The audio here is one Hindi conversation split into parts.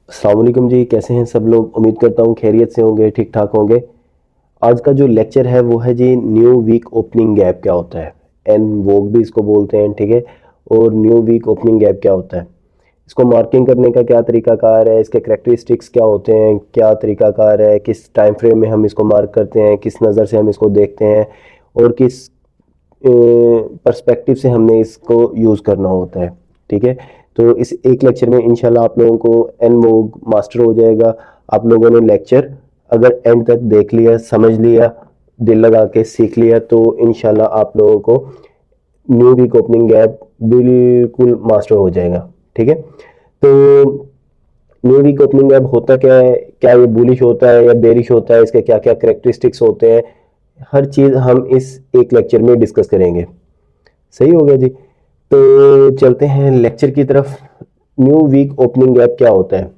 अस्सलाम वालेकुम जी, कैसे हैं सब लोग। उम्मीद करता हूँ खैरियत से होंगे, ठीक ठाक होंगे। आज का जो लेक्चर है वो है जी न्यू वीक ओपनिंग गैप क्या होता है। एन वोक भी इसको बोलते हैं, ठीक है। और न्यू वीक ओपनिंग गैप क्या होता है, इसको मार्किंग करने का क्या तरीकाकार है, इसके करेक्टरिस्टिक्स क्या होते हैं, क्या तरीकाकार है, किस टाइम फ्रेम में हम इसको मार्क करते हैं, किस नज़र से हम इसको देखते हैं और किस पर्सपेक्टिव से हमने इसको यूज़ करना होता है, ठीक है। तो इस एक लेक्चर में इंशाल्लाह आप लोगों को एन मोग मास्टर हो जाएगा। आप लोगों ने लेक्चर अगर एंड तक देख लिया, समझ लिया, दिल लगा के सीख लिया तो इंशाल्लाह आप लोगों को न्यू वीक ओपनिंग गैप बिल्कुल मास्टर हो जाएगा, ठीक है। तो न्यू वीक ओपनिंग गैप होता क्या है, क्या ये बुलिश होता है या बेरिश होता है, इसके क्या क्या करेक्टरिस्टिक्स होते हैं, हर चीज़ हम इस एक लेक्चर में डिस्कस करेंगे। सही हो गया जी। तो चलते हैं लेक्चर की तरफ। न्यू वीक ओपनिंग गैप क्या होता है।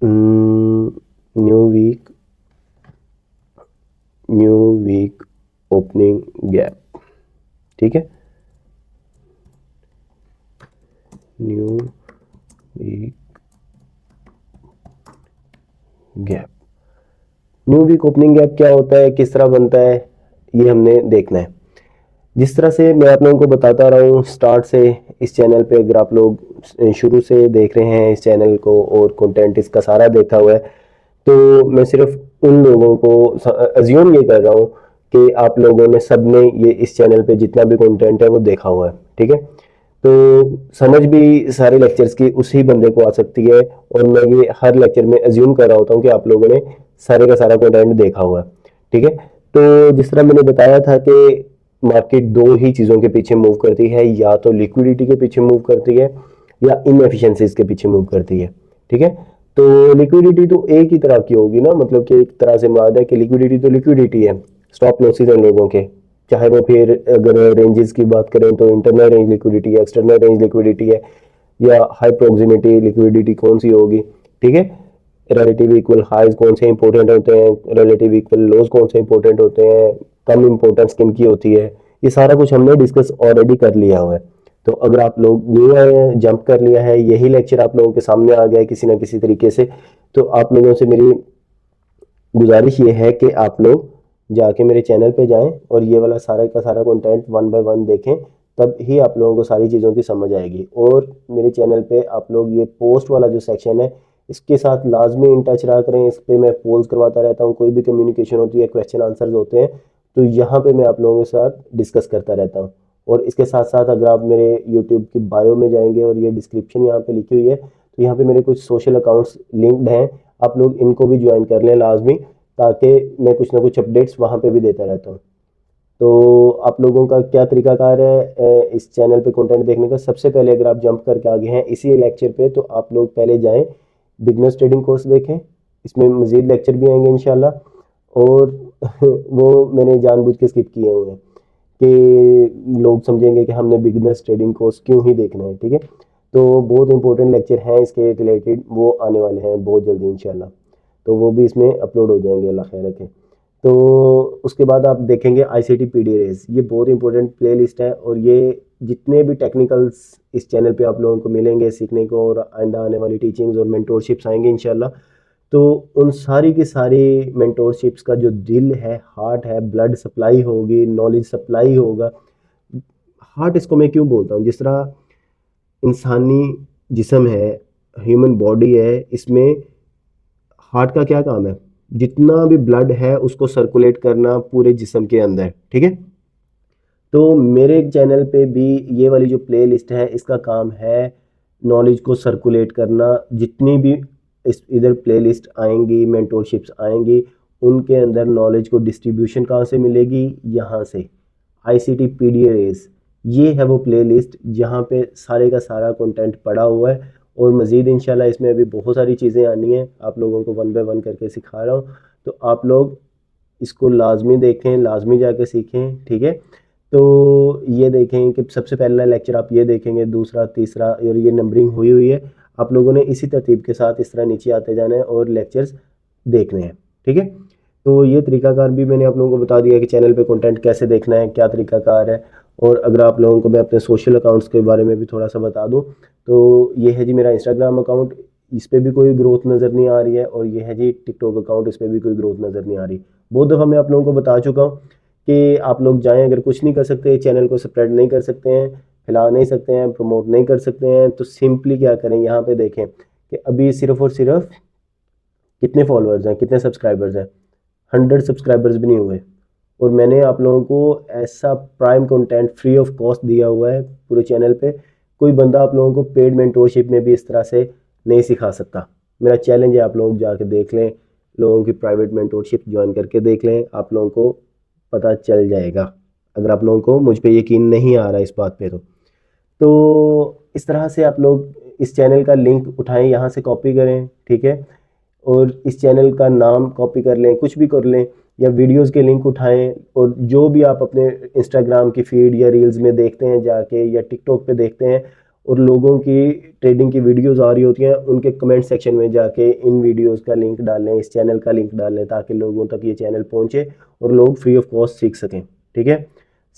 New week new week opening gap, ठीक है। New week gap, new week opening gap क्या होता है, किस तरह बनता है, ये हमने देखना है। जिस तरह से मैं आप लोगों को बताता रहा हूँ स्टार्ट से, इस चैनल पे अगर आप लोग शुरू से देख रहे हैं इस चैनल को और कंटेंट इसका सारा देखा हुआ है, तो मैं सिर्फ उन लोगों को अज्यूम ये कर रहा हूँ कि आप लोगों ने सब ने ये इस चैनल पे जितना भी कंटेंट है वो देखा हुआ है, ठीक है। तो समझ भी सारे लेक्चर्स की उसी बंदे को आ सकती है और मैं ये हर लेक्चर में अज्यूम कर रहा होता हूँ कि आप लोगों ने सारे का सारा कंटेंट देखा हुआ है, ठीक है। तो जिस तरह मैंने बताया था कि मार्केट दो ही चीज़ों के पीछे मूव करती है, या तो लिक्विडिटी के पीछे मूव करती है या इनएफिशिएंसीज के पीछे मूव करती है, ठीक है। तो लिक्विडिटी तो एक ही तरह की होगी ना, मतलब कि एक तरह से मुराद है कि लिक्विडिटी तो लिक्विडिटी है, स्टॉप लॉसेज हैं लोगों के। चाहे वो फिर अगर रेंजेस की बात करें तो इंटरनल रेंज लिक्विडिटी है, एक्सटर्नल रेंज लिक्विडिटी है, या हाई प्रोक्सिमिटी लिक्विडिटी कौन सी होगी, ठीक है। रिलेटिव इक्वल हाइज कौन से इंपॉर्टेंट होते हैं, रिलेटिव इक्वल लोज कौन से इंपॉर्टेंट होते हैं, कम इंपॉर्टेंस किन की होती है, ये सारा कुछ हमने डिस्कस ऑलरेडी कर लिया हुआ है। तो अगर आप लोग न्यू आए हैं, जंप कर लिया है, यही लेक्चर आप लोगों के सामने आ गया है किसी ना किसी तरीके से, तो आप लोगों से मेरी गुजारिश ये है कि आप लोग जाके मेरे चैनल पे जाएं और ये वाला सारा का सारा कंटेंट वन बाय वन देखें, तब ही आप लोगों को सारी चीज़ों की समझ आएगी। और मेरे चैनल पे आप लोग ये पोस्ट वाला जो सेक्शन है इसके साथ लाजमी इन टच रहा करें। इस पे मैं पोल्स करवाता रहता हूँ, कोई भी कम्युनिकेशन होती है, क्वेश्चन आंसर्स होते हैं, तो यहाँ पे मैं आप लोगों के साथ डिस्कस करता रहता हूँ। और इसके साथ साथ अगर आप मेरे यूट्यूब की बायो में जाएंगे और ये डिस्क्रिप्शन यहाँ पे लिखी हुई है, तो यहाँ पे मेरे कुछ सोशल अकाउंट्स लिंक्ड हैं, आप लोग इनको भी ज्वाइन कर लें लाजमी, ताकि मैं कुछ ना कुछ अपडेट्स वहाँ पे भी देता रहता हूँ। तो आप लोगों का क्या तरीकाकार है इस चैनल पे कंटेंट देखने का। सबसे पहले अगर आप जंप करके आगे हैं इसी लेक्चर पे, तो आप लोग पहले जाएं बिगनर्स ट्रेडिंग कोर्स देखें, इसमें मज़ीद लेक्चर भी आएंगे इंशाल्लाह। और वो मैंने जानबूझ के स्किप किए हुए हैं कि लोग समझेंगे कि हमने बिगनर्स ट्रेडिंग कोर्स क्यों ही देखना है, ठीक है। तो बहुत इंपॉर्टेंट लेक्चर हैं इसके रिलेटेड, वो आने वाले हैं बहुत जल्दी इंशाल्लाह, तो वो भी इसमें अपलोड हो जाएंगे, अल्लाह खैर रखे। तो उसके बाद आप देखेंगे आईसीटी पीडी रेस, ये बहुत इंपॉर्टेंट प्ले लिस्ट है और ये जितने भी टेक्निकल्स इस चैनल पे आप लोगों को मिलेंगे सीखने को, और आइंदा आने वाली टीचिंग्स और मेंटोरशिप्स आएंगे इंशाल्लाह, तो उन सारी की सारी मेंटोरशिप्स का जो दिल है, हार्ट है, ब्लड सप्लाई होगी, नॉलेज सप्लाई होगा। हार्ट इसको मैं क्यों बोलता हूँ, जिस तरह इंसानी जिस्म है, ह्यूमन बॉडी है, इसमें हार्ट का क्या काम है, जितना भी ब्लड है उसको सर्कुलेट करना पूरे जिस्म के अंदर, ठीक है। तो मेरे चैनल पे भी ये वाली जो प्ले लिस्ट है इसका काम है नॉलेज को सर्कुलेट करना। जितनी भी इस इधर प्ले लिस्ट आएंगी, मेंटोरशिप्स आएंगी, उनके अंदर नॉलेज को डिस्ट्रीब्यूशन कहाँ से मिलेगी, यहाँ से आईसीटी पीडीएस, ये है वो प्ले लिस्ट जहाँ पे सारे का सारा कंटेंट पड़ा हुआ है। और मज़ीद इंशाल्लाह इसमें अभी बहुत सारी चीज़ें आनी हैं, आप लोगों को वन बाय वन करके सिखा रहा हूँ, तो आप लोग इसको लाजमी देखें, लाजमी जाके सीखें, ठीक है। तो ये देखें कि सबसे पहला लेक्चर आप ये देखेंगे, दूसरा, तीसरा, और ये नंबरिंग हुई हुई है, आप लोगों ने इसी तरतीब के साथ इस तरह नीचे आते जाना है और लेक्चर्स देखने हैं, ठीक है। तो ये तरीकाकार भी मैंने आप लोगों को बता दिया कि चैनल पे कंटेंट कैसे देखना है, क्या तरीकाकार है। और अगर आप लोगों को मैं अपने सोशल अकाउंट्स के बारे में भी थोड़ा सा बता दूं, तो ये है जी मेरा इंस्टाग्राम अकाउंट, इस पर भी कोई ग्रोथ नज़र नहीं आ रही है। और ये है जी टिकटॉक अकाउंट, इस पर भी कोई ग्रोथ नज़र नहीं आ रही। बहुत दफ़ा मैं आप लोगों को बता चुका हूँ कि आप लोग जाएँ, अगर कुछ नहीं कर सकते, चैनल को स्प्रेड नहीं कर सकते हैं, फैला नहीं सकते हैं, प्रमोट नहीं कर सकते हैं, तो सिंपली क्या करें, यहाँ पे देखें कि अभी सिर्फ और सिर्फ कितने फॉलोअर्स हैं, कितने सब्सक्राइबर्स हैं। 100 सब्सक्राइबर्स भी नहीं हुए। और मैंने आप लोगों को ऐसा prime content free of cost दिया हुआ है पूरे चैनल पे। कोई बंदा आप लोगों को पेड मेंटोरशिप में भी इस तरह से नहीं सिखा सकता। मेरा चैलेंज है, आप लोग जाके देख लें, लोगों की प्राइवेट मेंटोरशिप ज्वाइन करके देख लें, आप लोगों को पता चल जाएगा। अगर आप लोगों को मुझ पे यकीन नहीं आ रहा इस बात पे, तो इस तरह से आप लोग इस चैनल का लिंक उठाएं, यहाँ से कॉपी करें, ठीक है। और इस चैनल का नाम कॉपी कर लें, कुछ भी कर लें, या वीडियोस के लिंक उठाएं, और जो भी आप अपने इंस्टाग्राम की फीड या रील्स में देखते हैं जाके, या टिकटॉक पे देखते हैं, और लोगों की ट्रेडिंग की वीडियोस आ रही होती हैं, उनके कमेंट सेक्शन में जाके इन वीडियोस का लिंक डालें, इस चैनल का लिंक डालें, ताकि लोगों तक ये चैनल पहुंचे और लोग फ्री ऑफ कॉस्ट सीख सकें, ठीक है।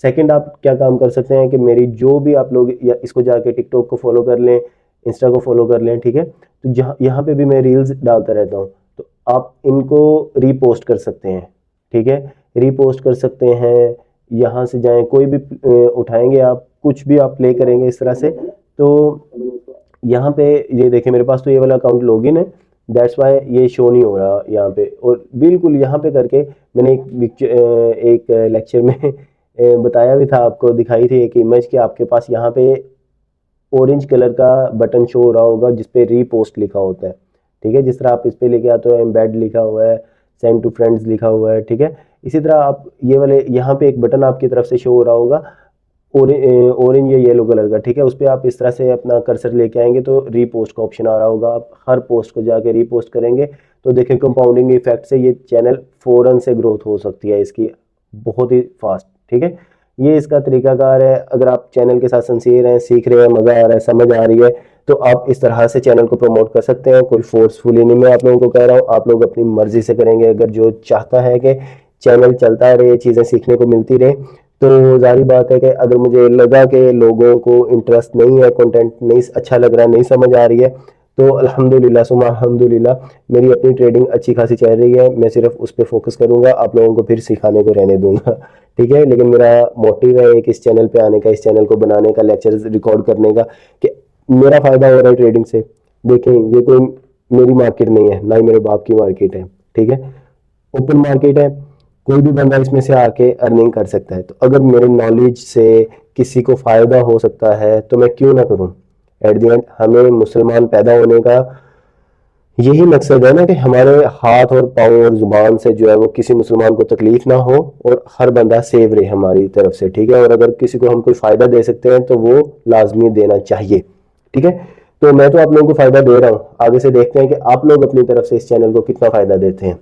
सेकंड, आप क्या काम कर सकते हैं कि मेरी जो भी आप लोग, या इसको जाके टिकटॉक को फॉलो कर लें, इंस्टा को फॉलो कर लें, ठीक है। तो जहाँ यहाँ पे भी मैं रील्स डालता रहता हूँ, तो आप इनको रीपोस्ट कर सकते हैं, ठीक है। रीपोस्ट कर सकते हैं, यहाँ से जाएं, कोई भी उठाएंगे आप, कुछ भी आप प्ले करेंगे इस तरह से, तो यहाँ पे ये देखें, मेरे पास तो ये वाला अकाउंट लॉगिन है, दैट्स वाई ये शो नहीं हो रहा यहाँ पे। और बिल्कुल यहाँ पे करके मैंने एक लेक्चर में बताया भी था, आपको दिखाई थी एक इमेज कि आपके पास यहाँ पे ऑरेंज कलर का बटन शो हो रहा होगा जिसपे रीपोस्ट लिखा होता है, ठीक है। जिस तरह आप इस पे लेके आते हो एम्बेड लिखा हुआ है, सेंड टू फ्रेंड्स लिखा हुआ है, ठीक है। इसी तरह आप ये वाले यहाँ पे एक बटन आपकी तरफ से शो हो रहा होगा, ऑरेंज या येलो कलर का, ठीक है। उस पर आप इस तरह से अपना कर्सर लेके आएंगे तो रीपोस्ट का ऑप्शन आ रहा होगा, आप हर पोस्ट को जाके रीपोस्ट करेंगे, तो देखिए कंपाउंडिंग इफेक्ट से ये चैनल फ़ौरन से ग्रोथ हो सकती है इसकी, बहुत ही फास्ट, ठीक है। ये इसका तरीकाकार है। अगर आप चैनल के साथ सिंसियर हैं, सीख रहे हैं, मज़ा आ रहा है, समझ आ रही है, तो आप इस तरह से चैनल को प्रमोट कर सकते हैं। कोई फोर्सफुली नहीं, मैं आप लोगों को कह रहा हूँ, आप लोग अपनी मर्जी से करेंगे। अगर जो चाहता है कि चैनल चलता रहे, चीज़ें सीखने को मिलती रहे, तो जाहिर बात है कि अगर मुझे लगा कि लोगों को इंटरेस्ट नहीं है, कंटेंट नहीं अच्छा लग रहा है, नहीं समझ आ रही है, तो अल्हम्दुलिल्लाह सुम्मा अल्हम्दुलिल्लाह मेरी अपनी ट्रेडिंग अच्छी खासी चल रही है, मैं सिर्फ उस पर फोकस करूंगा, आप लोगों को फिर सिखाने को रहने दूंगा, ठीक है। लेकिन मेरा मोटिव है एक इस चैनल पे आने का, इस चैनल को बनाने का, लेक्चर रिकॉर्ड करने का, कि मेरा फ़ायदा हो रहा है ट्रेडिंग से। देखें, ये कोई मेरी मार्केट नहीं है, ना ही मेरे बाप की मार्केट है, ठीक है। ओपन मार्केट है, कोई भी बंदा इसमें से आके अर्निंग कर सकता है। तो अगर मेरे नॉलेज से किसी को फ़ायदा हो सकता है तो मैं क्यों ना करूं। एट द एंड हमें मुसलमान पैदा होने का यही मकसद है ना, कि हमारे हाथ और पाँव और जुबान से जो है वो किसी मुसलमान को तकलीफ ना हो, और हर बंदा सेव रहे हमारी तरफ से, ठीक है। और अगर किसी को हम कोई फ़ायदा दे सकते हैं तो वो लाजमी देना चाहिए, ठीक है। तो मैं तो आप लोगों को फ़ायदा दे रहा हूँ, आगे से देखते हैं कि आप लोग अपनी तरफ से इस चैनल को कितना फ़ायदा देते हैं।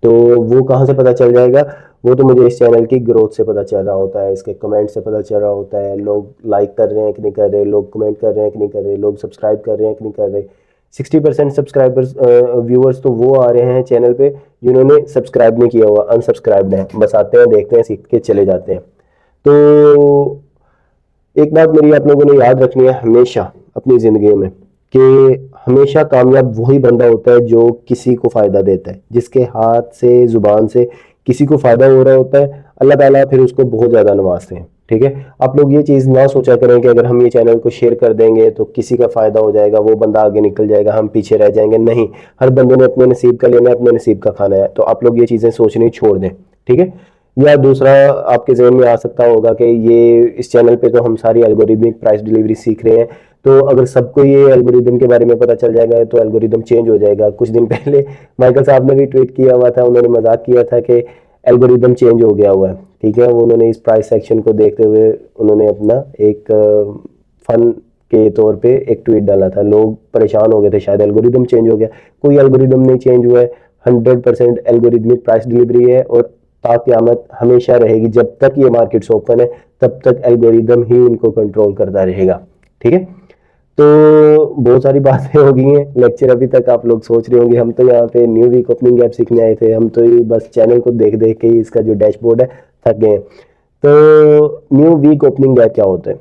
तो वो कहाँ से पता चल जाएगा, वो तो मुझे इस चैनल की ग्रोथ से पता चल रहा होता है, इसके कमेंट से पता चल रहा होता है, लोग लाइक कर रहे हैं कि नहीं कर रहे, लोग कमेंट कर रहे हैं कि नहीं कर रहे, लोग सब्सक्राइब कर रहे हैं कि नहीं कर रहे। 60% सब्सक्राइबर्स व्यूअर्स तो वो आ रहे हैं चैनल पे जिन्होंने सब्सक्राइब नहीं किया हुआ, अनसब्सक्राइब्ड है, बस आते हैं, देखते हैं, सीख के चले जाते हैं। तो एक बात मेरी आप लोगों ने याद रखनी है हमेशा अपनी ज़िंदगी में, कि हमेशा कामयाब वही बंदा होता है जो किसी को फ़ायदा देता है, जिसके हाथ से, ज़ुबान से किसी को फ़ायदा हो रहा होता है, अल्लाह ताला फिर उसको बहुत ज़्यादा नवाजते हैं, ठीक है। आप लोग ये चीज़ ना सोचा करें कि अगर हम ये चैनल को शेयर कर देंगे तो किसी का फ़ायदा हो जाएगा, वो बंदा आगे निकल जाएगा, हम पीछे रह जाएंगे। नहीं, हर बंदे ने अपने नसीब का लेना है, अपने नसीब का खाना है। तो आप लोग ये चीज़ें सोचनी छोड़ दें, ठीक है। या दूसरा आपके जहन में आ सकता होगा कि ये इस चैनल पे तो हम सारी एल्गोरिदमिक प्राइस डिलीवरी सीख रहे हैं, तो अगर सबको ये एल्गोरिदम के बारे में पता चल जाएगा तो एल्गोरिदम चेंज हो जाएगा। कुछ दिन पहले माइकल साहब ने भी ट्वीट किया हुआ था, उन्होंने मजाक किया था कि एल्गोरिदम चेंज हो गया हुआ है, ठीक है। वो उन्होंने इस प्राइस सेक्शन को देखते हुए उन्होंने अपना एक फन के तौर पे एक ट्वीट डाला था, लोग परेशान हो गए थे, शायद एल्गोरिदम चेंज हो गया। कोई एल्गोरिदम नहीं चेंज हुआ है, 100% एल्गोरिदमिक प्राइस डिलीवरी है, और ताक़यामत हमेशा रहेगी। जब तक ये मार्केट्स ओपन है तब तक एल्गोरिदम ही इनको कंट्रोल करता रहेगा, ठीक है। तो बहुत सारी बातें हो गई हैं, लेक्चर अभी तक आप लोग सोच रहे होंगे हम तो यहाँ पे न्यू वीक ओपनिंग ऐप सीखने आए थे, हम तो ये बस चैनल को देख देख के ही इसका जो डैशबोर्ड है थक गए हैं। तो न्यू वीक ओपनिंग ऐप क्या होता है?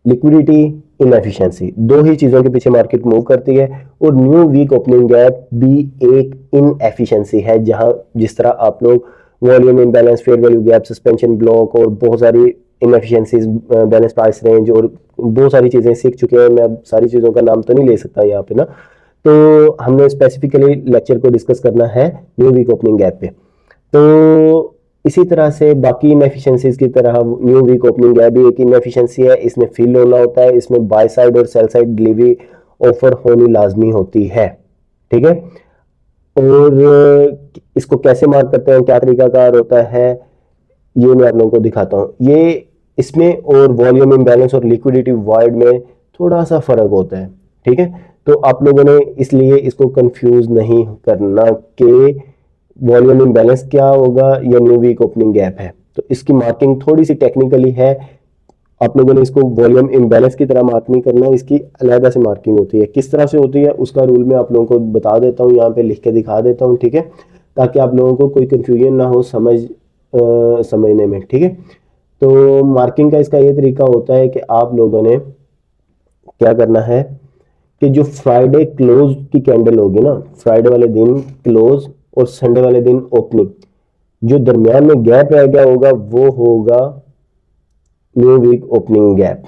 लिक्विडिटी, इनएफिशिएंसी, दो ही चीजों के पीछे मार्केट मूव करती है, और न्यू वीक ओपनिंग गैप भी एक इनएफिशिएंसी है, जहां जिस तरह आप लोग volume imbalance, fair value gap, suspension block और बहुत सारी इनएफिशिएंसीज, बैलेंस प्राइस रेंज और बहुत सारी चीजें सीख चुके हैं। मैं अब सारी चीजों का नाम तो नहीं ले सकता यहाँ पे ना, तो हमने स्पेसिफिकली लेक्चर को डिस्कस करना है न्यू वीक ओपनिंग गैप पे। तो इसी तरह से बाकी इनएफिशिएंसीज की तरह न्यू वीक ओपनिंग गैप भी एक इनएफिशिएंसी है, इसमें फिल होना होता है, इसमें बाय साइड और सेल साइड डिलीवरी ऑफर होनी लाजमी होती है, ठीक है। और इसको कैसे मार्क करते हैं, क्या तरीकाकार होता है, ये मैं आप लोगों को दिखाता हूँ। ये इसमें और वॉल्यूम इम्बैलेंस और लिक्विडिटी वॉइड में थोड़ा सा फर्क होता है, ठीक है। तो आप लोगों ने इसलिए इसको कंफ्यूज नहीं करना कि वॉल्यूम इम्बैलेंस क्या होगा या न्यू वीक ओपनिंग गैप है। तो इसकी मार्किंग थोड़ी सी टेक्निकली है, आप लोगों ने इसको वॉल्यूम इम्बैलेंस की तरह मार्क नहीं करना, इसकी अलहदा से मार्किंग होती है। किस तरह से होती है उसका रूल मैं आप लोगों को बता देता हूँ, यहाँ पे लिख के दिखा देता हूँ, ठीक है, ताकि आप लोगों को कोई कंफ्यूजन ना हो समझने में, ठीक है। तो मार्किंग का इसका ये तरीका होता है कि आप लोगों ने क्या करना है कि जो फ्राइडे क्लोज की कैंडल होगी ना, फ्राइडे वाले दिन क्लोज और संडे वाले दिन ओपनिंग, जो दरमियान में गैप रह गया होगा वो होगा new week opening gap.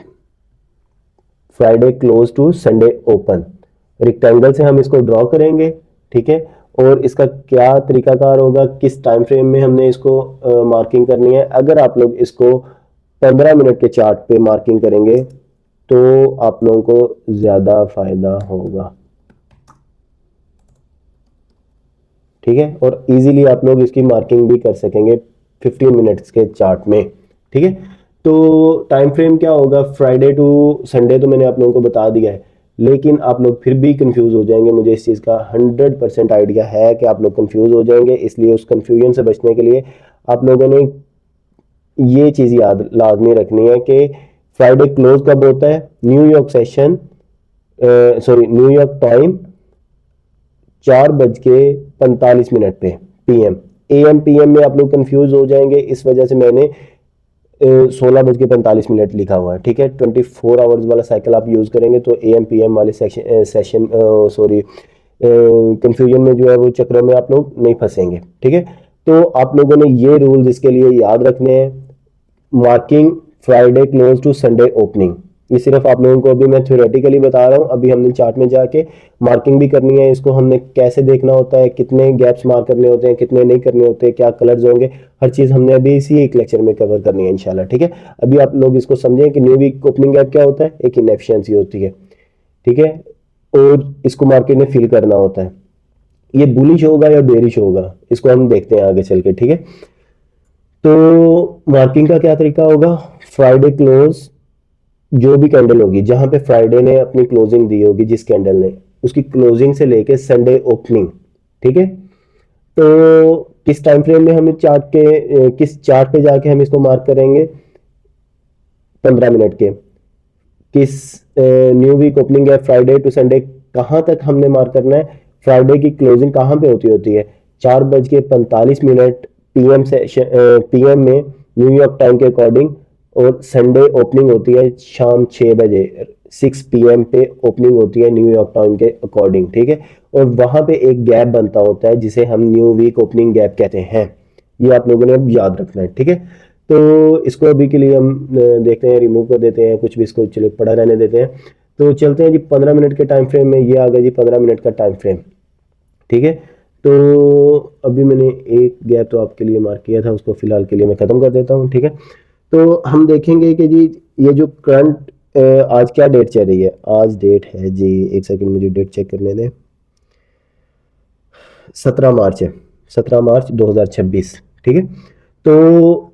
Friday close to Sunday open, rectangle से हम इसको ड्रॉ करेंगे, ठीक है। और इसका क्या तरीकाकार होगा, किस टाइम फ्रेम में हमने इसको मार्किंग करनी है। अगर आप लोग इसको 15 मिनट के चार्ट पे मार्किंग करेंगे तो आप लोगों को ज्यादा फायदा होगा, ठीक है। और इजीली आप लोग इसकी मार्किंग भी कर सकेंगे 15 मिनट्स के चार्ट में, ठीक है। तो टाइम फ्रेम क्या होगा, फ्राइडे टू संडे तो मैंने आप लोगों को बता दिया है, लेकिन आप लोग फिर भी कंफ्यूज हो जाएंगे, मुझे इस चीज़ का 100% आइडिया है कि आप लोग कंफ्यूज हो जाएंगे। इसलिए उस कंफ्यूजन से बचने के लिए आप लोगों ने ये चीज़ याद लाजमी रखनी है कि फ्राइडे क्लोज कब होता है, New York session, sorry New York time 4:45 पे PM। AM PM में आप लोग कंफ्यूज हो जाएंगे, इस वजह से मैंने 16:45 लिखा हुआ है, ठीक है। 24 आवर्स वाला साइकिल आप यूज करेंगे तो AM PM वाले सेशन सॉरी कंफ्यूजन में जो है वो चक्रों में आप लोग नहीं फंसेंगे, ठीक है। तो आप लोगों ने ये रूल इसके लिए याद रखने हैं, marking Friday close to Sunday opening. ये सिर्फ आप लोगों को अभी मैं थ्योरेटिकली बता रहा हूँ, अभी हमने चार्ट में जाके मार्किंग भी करनी है। इसको हमने कैसे देखना होता है, कितने गैप्स मार्क करने होते हैं, कितने नहीं करने होते, क्या कलर्स होंगे, हर चीज़ हमने अभी इसी एक लेक्चर में कवर करनी है इंशाल्लाह, ठीक है। अभी आप लोग इसको समझें कि न्यू वीक ओपनिंग गैप क्या होता है, एक इनएफिशिएंसी होती है, ठीक है, और इसको मार्केट में फिल करना होता है। ये बुलिश होगा या बेरिश होगा इसको हम देखते हैं आगे चल के, ठीक है। तो मार्किंग का क्या तरीका होगा, फ्राइडे क्लोज जो भी कैंडल होगी, जहां पे फ्राइडे ने अपनी क्लोजिंग दी होगी, जिस कैंडल ने, उसकी क्लोजिंग से लेके संडे ओपनिंग, ठीक है। तो किस टाइम फ्रेम में हमें चार्ट के किस चार्ट पे जाके हम इसको मार्क करेंगे, 15 मिनट के। किस न्यू वीक ओपनिंग है फ्राइडे टू संडे, कहां तक हमने मार्क करना है, फ्राइडे की क्लोजिंग कहां पे होती है, 4:45 PM से PM में न्यूयॉर्क टाइम के अकॉर्डिंग, और संडे ओपनिंग होती है शाम 6 बजे, 6 PM पे ओपनिंग होती है न्यूयॉर्क टाइम के अकॉर्डिंग, ठीक है। और वहां पे एक गैप बनता होता है जिसे हम न्यू वीक ओपनिंग गैप कहते हैं, ये आप लोगों ने अब याद रखना है, ठीक है। तो इसको अभी के लिए हम देखते हैं, रिमूव कर देते हैं, कुछ भी इसको चलो पड़ा रहने देते हैं। तो चलते हैं जी 15 मिनट के टाइम फ्रेम में, ये आ गया जी 15 मिनट का टाइम फ्रेम, ठीक है। तो अभी मैंने एक गैप तो आपके लिए मार्क किया था, उसको फिलहाल के लिए मैं खत्म कर देता हूँ, ठीक है। तो हम देखेंगे कि जी ये जो करंट आज क्या डेट चल रही है, आज डेट है जी, एक सेकंड मुझे डेट चेक करने दें, 17 मार्च है, 17 मार्च 2026, ठीक है। तो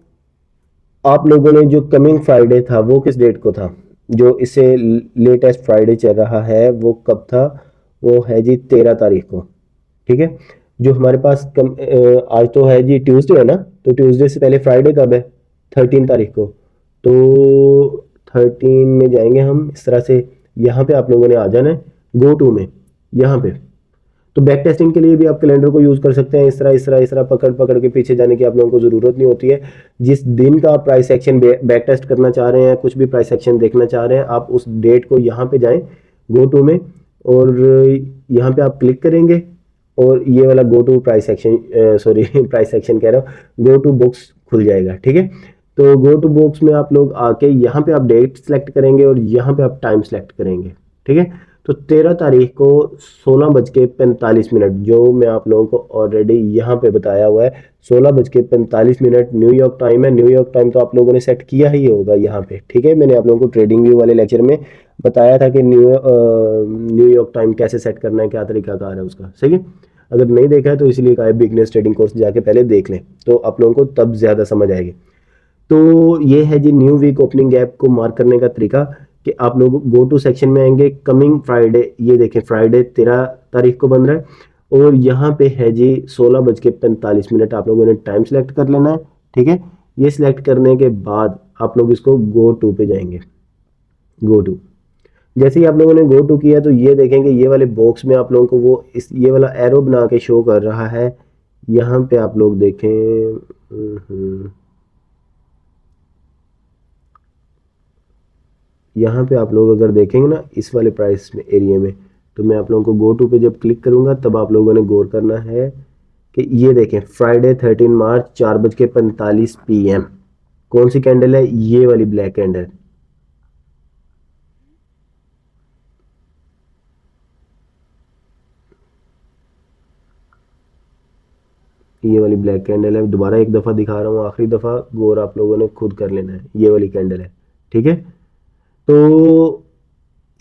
आप लोगों ने जो कमिंग फ्राइडे था वो किस डेट को था, जो इससे लेटेस्ट फ्राइडे चल रहा है वो कब था, वो है जी 13 तारीख को, ठीक है। जो हमारे पास आज तो है जी ट्यूसडे है ना, तो ट्यूसडे से पहले फ्राइडे कब है, 13 तारीख को। तो 13 में जाएंगे हम इस तरह से, यहाँ पे आप लोगों ने आ जाना है गो टू में, यहाँ पे। तो बैक टेस्टिंग के लिए भी आप कैलेंडर को यूज कर सकते हैं। इस तरह पकड़ पकड़ के पीछे जाने की आप लोगों को जरूरत नहीं होती है। जिस दिन का आप प्राइस एक्शन बैक टेस्ट करना चाह रहे हैं, कुछ भी प्राइस एक्शन देखना चाह रहे हैं, आप उस डेट को यहाँ पे जाएं गो टू में, और यहाँ पे आप क्लिक करेंगे और ये वाला go to price action, sorry price action कह रहा हूँ, गो टू बुक्स खुल जाएगा। ठीक है, तो गो टू बुक्स में आप लोग आके यहाँ पे आप डेट सेलेक्ट करेंगे और यहाँ पे आप टाइम सेलेक्ट करेंगे। ठीक है, तो 13 तारीख को 16:45, जो मैं आप लोगों को ऑलरेडी यहाँ पे बताया हुआ है, 16:45 न्यूयॉर्क टाइम है। न्यूयॉर्क टाइम तो आप लोगों ने सेट किया ही होगा यहाँ पे। ठीक है, मैंने आप लोगों को ट्रेडिंग व्यू वाले लेक्चर में बताया था कि न्यूयॉर्क टाइम कैसे सेट करना है, क्या तरीका कार है उसका। सही है, अगर नहीं देखा है तो इसलिए कहा है बिगनेस ट्रेडिंग कोर्स जाके पहले देख लें, तो आप लोगों को तब ज़्यादा समझ आएगी। तो ये है जी न्यू वीक ओपनिंग गैप को मार्क करने का तरीका, कि आप लोग गो टू सेक्शन में आएंगे। कमिंग फ्राइडे, ये देखें फ्राइडे 13 तारीख को बन रहा है, और यहाँ पे है जी 16:45, आप लोगों ने टाइम सेलेक्ट कर लेना है। ठीक है, ये सिलेक्ट करने के बाद आप लोग इसको गो टू पे जाएंगे। गो टू, जैसे ही आप लोगों ने गो टू किया तो ये देखेंगे ये वाले बॉक्स में आप लोगों को वो ये वाला एरो बना के शो कर रहा है। यहाँ पे आप लोग देखें, यहाँ पे आप लोग अगर देखेंगे ना इस वाले प्राइस में एरिया में, तो मैं आप लोगों को गो टू पे जब क्लिक करूंगा तब आप लोगों ने गौर करना है कि ये देखें फ्राइडे 13 मार्च 4:45 PM, कौन सी कैंडल है, ये वाली ब्लैक कैंडल। ये वाली ब्लैक कैंडल है। दोबारा एक दफ़ा दिखा रहा हूँ, आखिरी दफ़ा, गौर आप लोगों ने खुद कर लेना है, ये वाली कैंडल है। ठीक है, तो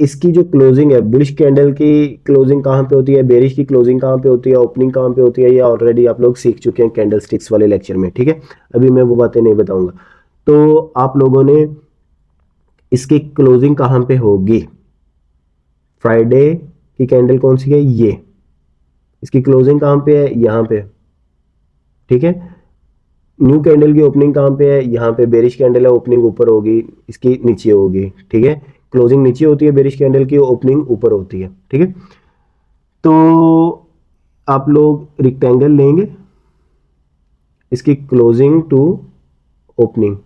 इसकी जो क्लोजिंग है, बुलिश कैंडल की क्लोजिंग कहाँ पे होती है, बेरिश की क्लोजिंग कहाँ पे होती है, ओपनिंग कहाँ पे होती है, ये ऑलरेडी आप लोग सीख चुके हैं कैंडल स्टिक्स वाले लेक्चर में। ठीक है, अभी मैं वो बातें नहीं बताऊंगा। तो आप लोगों ने इसकी क्लोजिंग कहाँ पे होगी, फ्राइडे की कैंडल कौन सी है, ये, इसकी क्लोजिंग कहाँ पे है, यहाँ पे। ठीक है, न्यू कैंडल की ओपनिंग कहाँ पे है, यहाँ पे। बेरिश कैंडल है, ओपनिंग ऊपर होगी, इसकी नीचे होगी। ठीक है, क्लोजिंग नीचे होती है बेरिश कैंडल की, ओपनिंग ऊपर होती है। ठीक है, तो आप लोग रेक्टेंगल लेंगे, इसकी क्लोजिंग टू ओपनिंग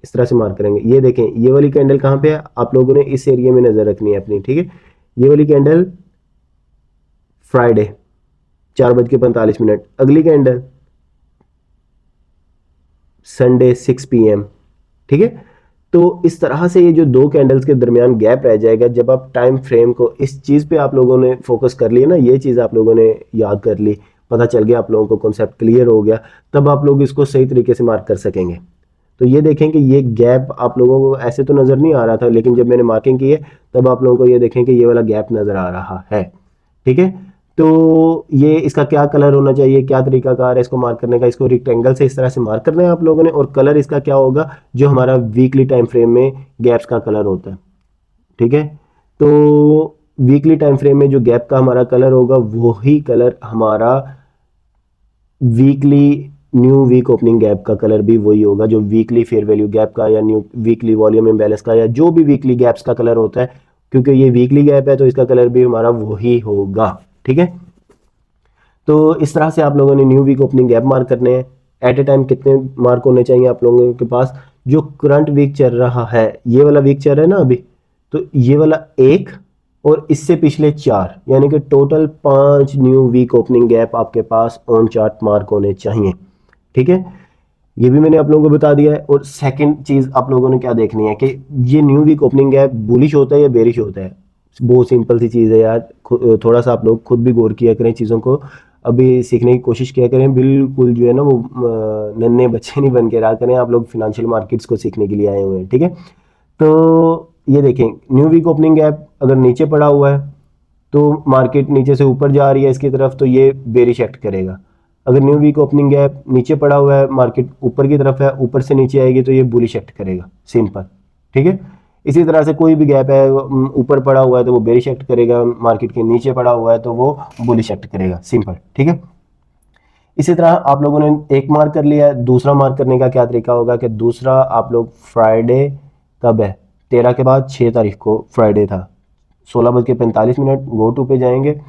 इस तरह से मार्क करेंगे। ये देखें ये वाली कैंडल कहाँ पे है, आप लोगों ने इस एरिया में नजर रखनी है अपनी। ठीक है, ये वाली कैंडल फ्राइडे 4:45, अगली कैंडल संडे 6 PM। ठीक है, तो इस तरह से ये जो दो कैंडल्स के दरमियान गैप रह जाएगा, जब आप टाइम फ्रेम को, इस चीज़ पे आप लोगों ने फोकस कर लिया ना, ये चीज़ आप लोगों ने याद कर ली, पता चल गया आप लोगों को, कॉन्सेप्ट क्लियर हो गया, तब आप लोग इसको सही तरीके से मार्क कर सकेंगे। तो ये देखें कि ये गैप आप लोगों को ऐसे तो नज़र नहीं आ रहा था, लेकिन जब मैंने मार्किंग की है तब आप लोगों को ये देखें कि ये वाला गैप नज़र आ रहा है। ठीक है, तो ये इसका क्या कलर होना चाहिए, क्या तरीका कार है इसको मार्क करने का, इसको रेक्टेंगल से इस तरह से मार्क करना है आप लोगों ने, और कलर इसका क्या होगा जो हमारा वीकली टाइम फ्रेम में गैप्स का कलर होता है। ठीक है, तो वीकली टाइम फ्रेम में जो गैप का हमारा कलर होगा वही कलर हमारा weekly new week opening gap का कलर भी वही होगा, जो वीकली फेयर वैल्यू गैप का या न्यू वीकली वॉल्यूम इम्बैलेंस का या जो भी वीकली गैप्स का कलर होता है, क्योंकि ये वीकली गैप है तो इसका कलर भी हमारा वही होगा। ठीक है, तो इस तरह से आप लोगों ने new week opening gap mark करने हैं। एट ए टाइम कितने मार्क होने चाहिए आप लोगों के पास, जो करंट वीक चल रहा है, ये वाला वीक चल रहा है ना अभी, तो ये वाला एक और इससे पिछले 4, यानी कि total 5 new week opening gap आपके पास ऑन चार्ट मार्क होने चाहिए। ठीक है, ये भी मैंने आप लोगों को बता दिया है। और सेकंड चीज आप लोगों ने क्या देखनी है कि ये new week opening gap bullish होता है या बेरिश होता है। बहुत सिंपल सी चीज़ है यार, थोड़ा सा आप लोग खुद भी गौर किया करें चीज़ों को, अभी सीखने की कोशिश किया करें। बिल्कुल जो है ना वो नन्हे बच्चे नहीं बन के रहा करें, आप लोग फिनेंशियल मार्केट्स को सीखने के लिए आए हुए हैं। ठीक है, तो ये देखें न्यू वीक ओपनिंग गैप अगर नीचे पड़ा हुआ है तो मार्केट नीचे से ऊपर जा रही है इसकी तरफ, तो ये बेरिश एक्ट करेगा। अगर न्यू वीक ओपनिंग गैप नीचे पड़ा हुआ है, मार्केट ऊपर की तरफ है, ऊपर से नीचे आएगी तो ये बुलिश एक्ट करेगा, सिंपल। ठीक है, इसी तरह से कोई भी गैप है ऊपर पड़ा हुआ है तो वो बेरिश एक्ट करेगा, मार्केट के नीचे पड़ा हुआ है तो वो बुलिश एक्ट करेगा, सिंपल। ठीक है, इसी तरह आप लोगों ने एक मार्क कर लिया है। दूसरा मार्क करने का क्या तरीका होगा कि दूसरा आप लोग फ्राइडे कब है, 13 के बाद 6 तारीख को फ्राइडे था, 16:45 गो टू पे जाएंगे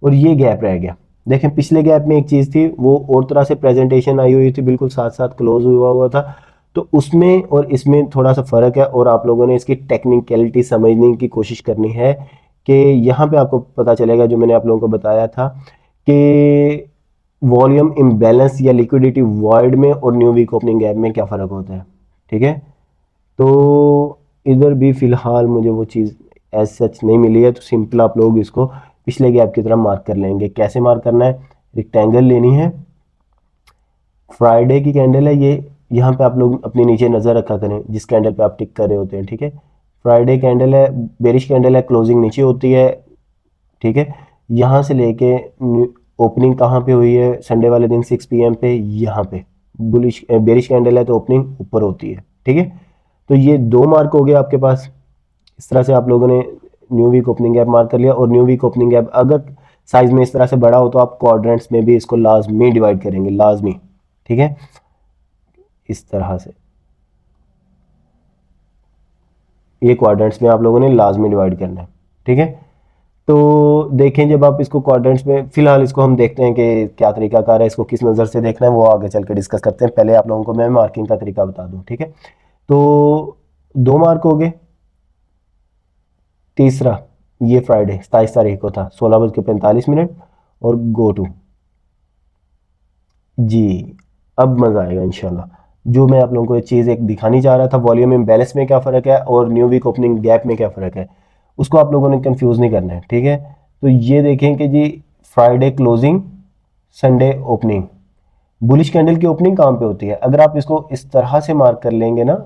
और ये गैप रह गया। देखें पिछले गैप में एक चीज़ थी, वो और तरह से प्रेजेंटेशन आई हुई थी, बिल्कुल साथ साथ क्लोज हुआ हुआ था, तो उसमें और इसमें थोड़ा सा फ़र्क है और आप लोगों ने इसकी टेक्निकलिटी समझने की कोशिश करनी है कि यहाँ पे आपको पता चलेगा जो मैंने आप लोगों को बताया था कि वॉल्यूम इम्बैलेंस या लिक्विडिटी वॉइड में और न्यू वीक ओपनिंग गैप में क्या फ़र्क होता है। ठीक है, तो इधर भी फ़िलहाल मुझे वो चीज़ एज सच नहीं मिली है, तो सिंपल आप लोग इसको पिछले गैप की तरह मार्क कर लेंगे। कैसे मार्क करना है, रेक्टेंगल लेनी है, फ्राइडे की कैंडल है ये, यहाँ पे आप लोग अपनी नीचे नज़र रखा करें जिस कैंडल पे आप टिक कर रहे होते हैं। ठीक है, फ्राइडे कैंडल है, बेरिश कैंडल है, क्लोजिंग नीचे होती है। ठीक है, यहाँ से लेके ओपनिंग कहाँ पे हुई है संडे वाले दिन 6 PM पे, यहाँ पे बुलिश बेरिश कैंडल है तो ओपनिंग ऊपर होती है। ठीक है, तो ये 2 मार्क हो गए आपके पास। इस तरह से आप लोगों ने new week opening gap mark कर लिया। और न्यू वीक ओपनिंग गैप अगर साइज में इस तरह से बड़ा हो तो आप क्वाड्रेंट्स में भी इसको लाजमी डिवाइड करेंगे, लाजमी। ठीक है, इस तरह से ये क्वाड्रेंट्स में आप लोगों ने लाजमी डिवाइड करना है। ठीक है, तो देखें जब आप इसको क्वाड्रेंट्स में, फिलहाल इसको हम देखते हैं कि क्या तरीकाकार है, इसको किस नज़र से देखना है वो आगे चल के डिस्कस करते हैं। पहले आप लोगों को मैं मार्किंग का तरीका बता दूं। ठीक है, तो 2 मार्क हो गए। तीसरा ये फ्राइडे 27 तारीख को था 16:45 और गो टू। जी, अब मज़ा आएगा इंशाल्लाह। जो मैं आप लोगों को ये चीज़ एक दिखानी चाह रहा था, वॉल्यूम इम्बैलेंस में क्या फ़र्क है और न्यू वीक ओपनिंग गैप में क्या फ़र्क है, उसको आप लोगों ने कंफ्यूज नहीं करना है। ठीक है, तो ये देखें कि जी Friday closing, Sunday opening, bullish candle की ओपनिंग कहाँ पे होती है। अगर आप इसको इस तरह से मार्क कर लेंगे ना,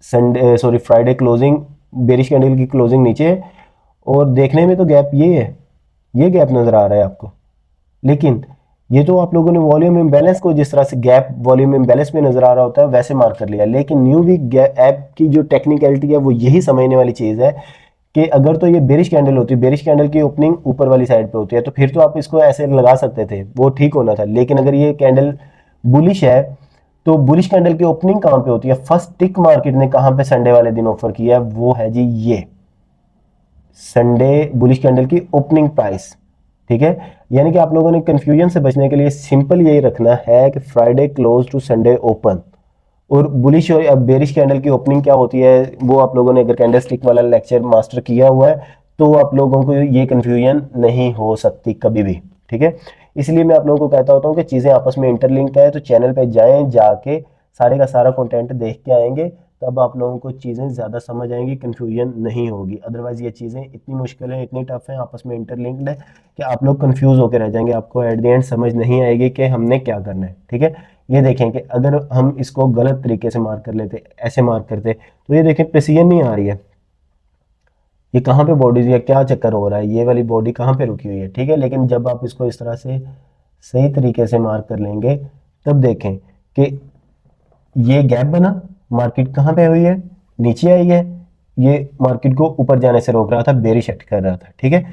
Sunday sorry Friday closing, bearish candle की क्लोजिंग नीचे है और देखने में तो गैप ये है, ये गैप नज़र आ रहा है आपको, लेकिन ये तो आप लोगों ने वॉल्यूम इम्बैलेंस को जिस तरह से गैप वॉल्यूम इम्बैलेंस में नजर आ रहा होता है वैसे मार्क कर लिया। लेकिन न्यू वीक ऐप की जो टेक्निकलिटी है वो यही समझने वाली चीज़ है कि अगर तो ये बेरिश कैंडल होती है, बेरिश कैंडल की ओपनिंग ऊपर वाली साइड पे होती है, तो फिर तो आप इसको ऐसे लगा सकते थे, वो ठीक होना था। लेकिन अगर ये कैंडल बुलिश है तो बुलिश कैंडल की ओपनिंग कहाँ पे होती है, फर्स्ट टिक मार्केट ने कहाँ पे संडे वाले दिन ऑफर किया है, वो है जी ये संडे बुलिश कैंडल की ओपनिंग प्राइस। ठीक है, यानी कि आप लोगों ने कंफ्यूजन से बचने के लिए सिंपल यही रखना है कि Friday close to Sunday open, और बुलिश और बेरिश कैंडल की ओपनिंग क्या होती है वो आप लोगों ने अगर कैंडल स्टिक वाला लेक्चर मास्टर किया हुआ है तो आप लोगों को ये कंफ्यूजन नहीं हो सकती कभी भी। ठीक है, इसलिए मैं आप लोगों को कहता होता हूँ कि चीज़ें आपस में इंटरलिंक्ड है, तो चैनल पे जाएं, जाके सारे का सारा कंटेंट देख के आएंगे, तब आप लोगों को चीज़ें ज़्यादा समझ आएंगी, कन्फ्यूजन नहीं होगी। अदरवाइज़ ये चीज़ें इतनी मुश्किल है, इतनी टफ है, आपस में इंटरलिंक्ड है कि आप लोग कंफ्यूज होकर रह जाएंगे, आपको एट द एंड समझ नहीं आएगी कि हमने क्या करना है। ठीक है, ये देखें कि अगर हम इसको गलत तरीके से मार्क कर लेते, ऐसे मार्क करते, तो ये देखें प्रेसिजन नहीं आ रही है, ये कहाँ पे बॉडीज या क्या चक्कर हो रहा है, ये वाली बॉडी कहाँ पे रुकी हुई है। ठीक है, लेकिन जब आप इसको इस तरह से सही तरीके से मार्क कर लेंगे तब देखें कि ये गैप बना, मार्केट कहाँ पे हुई है, नीचे आई है, ये मार्केट को ऊपर जाने से रोक रहा था, बेरिश एक्ट कर रहा था। ठीक है,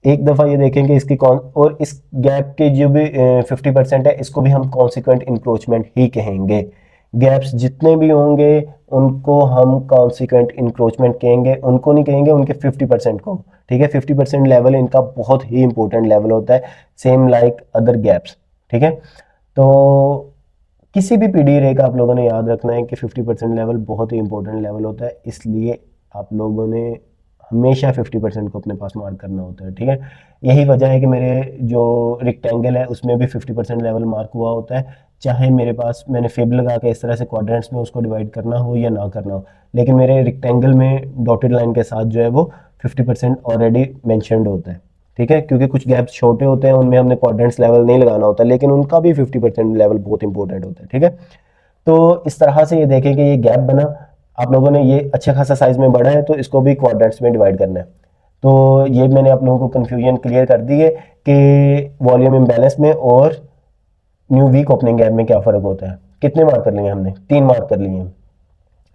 एक दफ़ा ये देखेंगे इसकी कौन, और इस गैप के जो भी 50% है इसको भी हम कॉन्सिक्वेंट इंक्रोचमेंट ही कहेंगे। गैप्स जितने भी होंगे उनको हम कॉन्सिक्वेंट इंक्रोचमेंट कहेंगे, उनको नहीं कहेंगे उनके 50% को। ठीक है, 50% लेवल इनका बहुत ही इंपॉर्टेंट लेवल होता है, सेम लाइक अदर गैप्स। ठीक है, तो किसी भी पीडी रे का आप लोगों ने याद रखना है कि 50% लेवल बहुत ही इंपॉर्टेंट लेवल होता है, इसलिए आप लोगों ने हमेशा 50% को अपने पास मार्क करना होता है। ठीक है, यही वजह है कि मेरे जो रेक्टेंगल है उसमें भी 50% लेवल मार्क हुआ होता है, चाहे मेरे पास मैंने फेब लगा के इस तरह से क्वाड्रेंट्स में उसको डिवाइड करना हो या ना करना हो, लेकिन मेरे रेक्टेंगल में डॉटेड लाइन के साथ जो है वो 50% ऑलरेडी मैंशनड होता है। ठीक है, क्योंकि कुछ गैप्स छोटे होते हैं उनमें हमने क्वाड्रेंट्स लेवल नहीं लगाना होता, लेकिन उनका भी 50% लेवल बहुत इंपॉर्टेंट होता है। ठीक है, तो इस तरह से ये देखें कि ये गैप बना, आप लोगों ने ये अच्छा खासा साइज में बढ़ा है तो इसको भी क्वाड्रेंट्स में डिवाइड करना है। तो ये मैंने आप लोगों को कन्फ्यूजन क्लियर कर दी है कि वॉल्यूम इम्बैलेंस में और न्यू वीक ओपनिंग गैप में क्या फ़र्क होता है। कितने मार्क कर लिए हमने, 3 मार्क कर लिए हैं।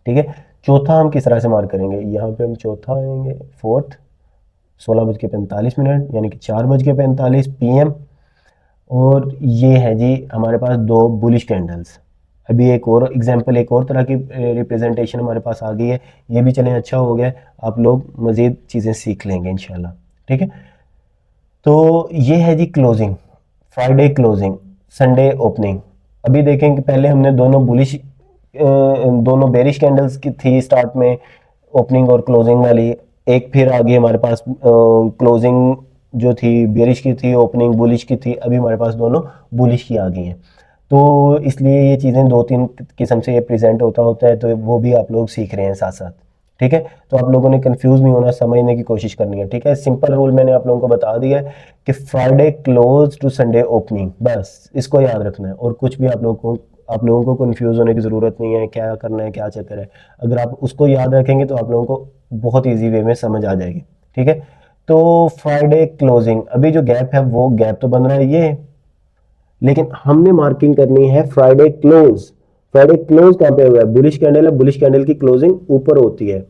ठीक है, चौथा हम किस तरह से मार्क करेंगे, यहाँ पे हम चौथा आएंगे, फोर्थ 16:45 यानी कि 4:45 PM, और ये है जी हमारे पास 2 बुलिश कैंडल्स। अभी एक और एग्जांपल, एक और तरह की रिप्रेजेंटेशन हमारे पास आ गई है, ये भी चलें अच्छा हो गया, आप लोग मज़ीद चीज़ें सीख लेंगे इंशाल्लाह। ठीक है, तो ये है जी closing, Friday closing, Sunday opening. अभी देखें कि पहले हमने दोनों बेरिश कैंडल्स की थी स्टार्ट में, ओपनिंग और क्लोजिंग वाली। एक फिर आगे हमारे पास क्लोजिंग जो थी बेरिश की थी, ओपनिंग बुलिश की थी, अभी हमारे पास दोनों बुलिश की आ गई हैं। तो इसलिए ये चीज़ें दो तीन किस्म से ये प्रेजेंट होता है, तो वो भी आप लोग सीख रहे हैं साथ साथ। ठीक है, तो आप लोगों ने कंफ्यूज नहीं होना, समझने की कोशिश करनी है। ठीक है, सिंपल रूल मैंने आप लोगों को बता दिया है कि Friday close to Sunday opening, बस इसको याद रखना है, और कुछ भी आप लोगों को कंफ्यूज होने की ज़रूरत नहीं है, क्या करना है क्या चक्कर है। अगर आप उसको याद रखेंगे तो आप लोगों को बहुत ईजी वे में समझ आ जाएगी। ठीक है, तो फ्राइडे क्लोजिंग, अभी जो गैप है वो गैप तो बन रहा है ये, लेकिन हमने मार्किंग करनी है फ्राइडे क्लोज। फ्राइडे क्लोज कहां पे हुआ है, बुलिश कैंडल है, बुलिश कैंडल की क्लोजिंग ऊपर होती है।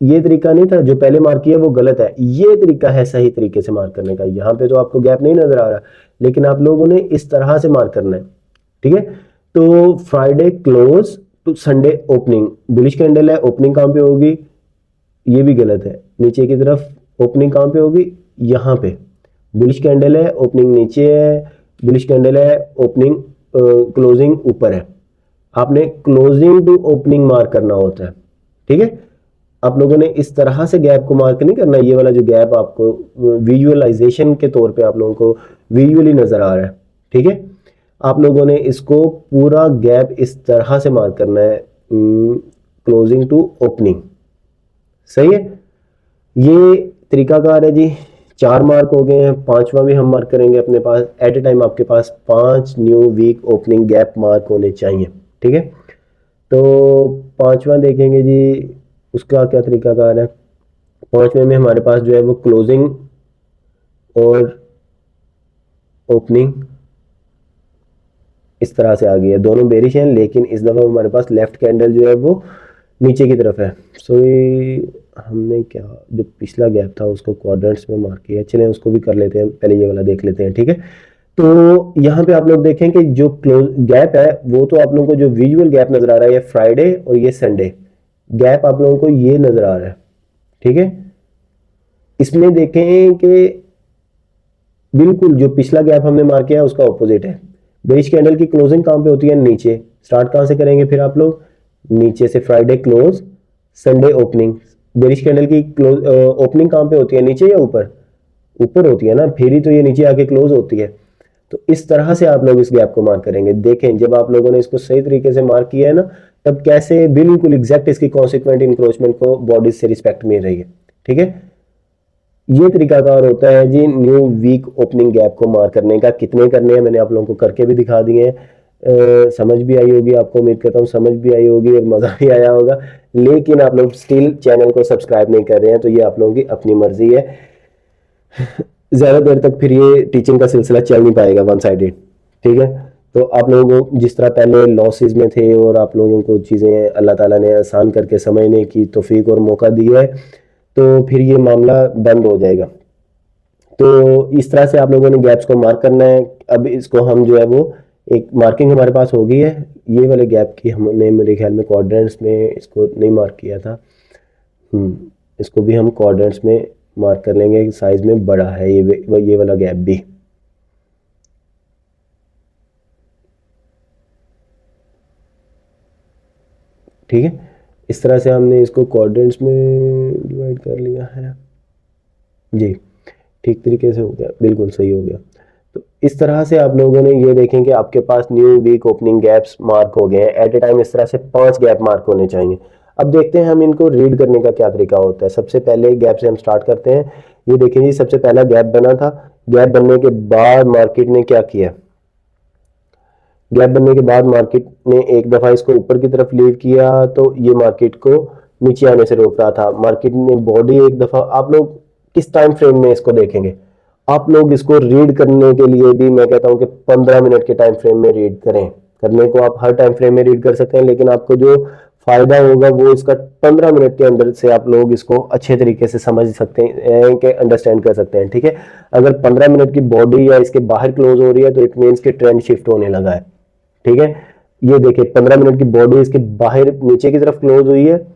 ये तरीका नहीं था जो पहले मार्क किया वो गलत है, ये तरीका है सही तरीके से मार्क करने का। यहाँ पे तो आपको गैप नहीं नजर आ रहा, लेकिन आप लोगों ने इस तरह से मार्क करना है। ठीक है, तो Friday close to Sunday opening, bullish candle है, ओपनिंग कहां पे होगी, ये भी गलत है, नीचे की तरफ। ओपनिंग कहां पे होगी, यहां पे। बुलिश कैंडल है, ओपनिंग नीचे है, बुलिश कैंडल है, ओपनिंग क्लोजिंग ऊपर है। आपने क्लोजिंग टू ओपनिंग मार्क करना होता है। ठीक है, आप लोगों ने इस तरह से गैप को मार्क नहीं करना, ये वाला जो गैप आपको विजुअलाइजेशन के तौर पे आप लोगों को विजुअली नजर आ रहा है। ठीक है, आप लोगों ने इसको पूरा गैप इस तरह से मार्क करना है, क्लोजिंग टू ओपनिंग। सही है, ये तरीकाकार है जी। 4 मार्क हो गए हैं, 5वां भी हम मार्क करेंगे अपने पास। एट ए टाइम आपके पास 5 new week opening gap mark होने चाहिए। ठीक है, तो 5वां देखेंगे जी, उसका क्या तरीकाकार है। 5वें में हमारे पास जो है वो क्लोजिंग और ओपनिंग इस तरह से आ गई है, दोनों बेरिश हैं, लेकिन इस दफ़ा हमारे पास लेफ्ट कैंडल जो है वो नीचे की तरफ है। सो हमने क्या, जो पिछला गैप था उसको क्वाड्रेंट्स में मार्क किया, चलें उसको भी कर लेते हैं, पहले ये वाला देख लेते हैं। ठीक है, तो यहाँ पे आप लोग देखें कि जो क्लोज गैप है वो तो आप लोगों को जो विजुअल गैप नजर आ रहा है ये फ्राइडे और ये संडे गैप आप लोगों को ये नजर आ रहा है। ठीक है, इसमें देखें कि बिल्कुल जो पिछला गैप हमने मार्क किया है उसका ऑपोजिट है। बेरिश कैंडल की क्लोजिंग कहां पे होती है, नीचे। स्टार्ट कहां से करेंगे फिर आप लोग, नीचे से। Friday close, Sunday opening. Bearish candle की ओपनिंग कहां पे होती है, नीचे या ऊपर, ऊपर होती है ना, फिर ही तो ये नीचे आके क्लोज होती है। तो इस तरह से आप लोग इस गैप को मार्क करेंगे। देखें जब आप लोगों ने इसको सही तरीके से मार्क किया है ना, तब कैसे बिल्कुल एग्जैक्ट इसकी कॉन्सिक्वेंट इंक्रोचमेंट को बॉडी से रिस्पेक्ट मिल रही है। ठीक है, ये तरीकाकार होता है जी न्यू वीक ओपनिंग गैप को मार्क करने का। कितने करने हैं मैंने आप लोगों को करके भी दिखा दिए हैं। समझ भी आई होगी आपको, उम्मीद करता हूँ समझ भी आई होगी और मज़ा भी आया होगा। लेकिन आप लोग स्टिल चैनल को सब्सक्राइब नहीं कर रहे हैं, तो ये आप लोगों की अपनी मर्जी है। ज़्यादा देर तक फिर ये टीचिंग का सिलसिला चल नहीं पाएगा वन साइडेड। ठीक है, तो आप लोगों को जिस तरह पहले लॉसेस में थे और आप लोगों को चीज़ें अल्लाह ताला ने आसान करके समझने की तौफीक और मौका दिया है, तो फिर ये मामला बंद हो जाएगा। तो इस तरह से आप लोगों ने गैप्स को मार्क करना है। अब इसको हम जो है वो एक मार्किंग हमारे पास हो गई है। ये वाले गैप की हमने मेरे ख्याल में क्वाड्रेंट्स में इसको नहीं मार्क किया था। इसको भी हम क्वाड्रेंट्स में मार्क कर लेंगे, साइज में बड़ा है ये वाला गैप भी। ठीक है, इस तरह से हमने इसको क्वाड्रेंट्स में डिवाइड कर लिया है जी। ठीक तरीके से हो गया, बिल्कुल सही हो गया। तो इस तरह से आप लोगों ने ये देखें कि आपके पास new week opening gaps mark हो गए हैं। एट ए टाइम इस तरह से 5 गैप मार्क होने चाहिए। अब देखते हैं हम इनको रीड करने का क्या तरीका होता है। सबसे पहले गैप से हम स्टार्ट करते हैं। ये देखें जी, सबसे पहला गैप बना था। गैप बनने के बाद मार्केट ने क्या किया, गैप बनने के बाद मार्केट ने एक दफा इसको ऊपर की तरफ लीव किया, तो ये मार्केट को नीचे आने से रोक रहा था। मार्केट ने बॉडी एक दफा, आप लोग किस टाइम फ्रेम में इसको देखेंगे, आप लोग इसको रीड करने के लिए भी मैं कहता हूं कि 15 मिनट के टाइम फ्रेम में रीड करें। करने को आप हर टाइम फ्रेम में रीड कर सकते हैं, लेकिन आपको जो फायदा होगा वो इसका 15 मिनट के अंदर से आप लोग इसको अच्छे तरीके से समझ सकते हैं कि अंडरस्टैंड कर सकते हैं। ठीक है, अगर 15 मिनट की बॉडी या इसके बाहर क्लोज हो रही है तो इट मीन्स कि ट्रेंड शिफ्ट होने लगा है। ठीक है, ये देखिए 15 मिनट की बॉडी इसके बाहर नीचे की तरफ क्लोज हुई है,